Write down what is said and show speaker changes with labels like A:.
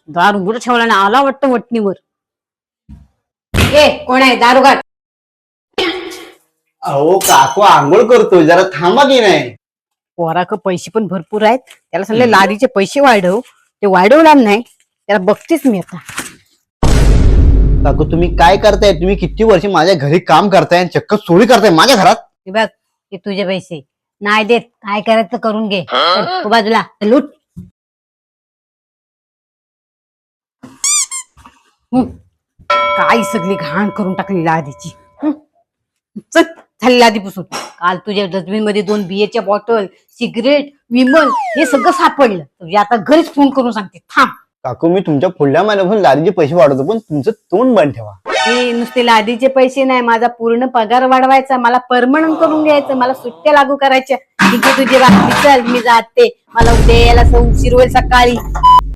A: दार उघड ठेवला ना आला वाटतं वटणीवर. ए कोण आहे दारुगाट?
B: अहो काकू आंघोळ करतोय, जरा थांबा की नाही.
A: पोराक पैसे पण भरपूर आहेत, त्याला सांगले लादीचे पैसे वाढव, ते वाढवला नाही. त्याला बघतेच मी आता.
B: काकू तुम्ही काय करताय? तुम्ही किती वर्ष माझ्या घरी काम करताय आणि चक्क चोरी करताय माझ्या घरात.
A: हे बघ हे तुझे पैसे नाही देत, काय करायचं करून घे. तू बाजूला लूट. काय सगळी घाण करून टाकली लादीची. चल झाली लादीपासून. काल तुझ्या डस्टबिन मध्ये 2 बियरच्या बॉटल, सिगरेट, विमल हे सगळं सापडलं. तुझ्या आता घरीच फोन करून सांगते, थांब.
B: काकू मी तुमच्या पुढल्या महिन्यापासून लादीचे पैसे वाढवतो, पण तुमचं तोंड बंद ठेवा.
A: हे नुसते लादीचे पैसे नाही, माझा पूर्ण पगार वाढवायचा, मला परमनंट करून घ्यायचं, मला सुट्ट्या लागू करायच्या. तुझे बाकी चल, मी जाते, मला उद्या यायला उशीर होईल सकाळी.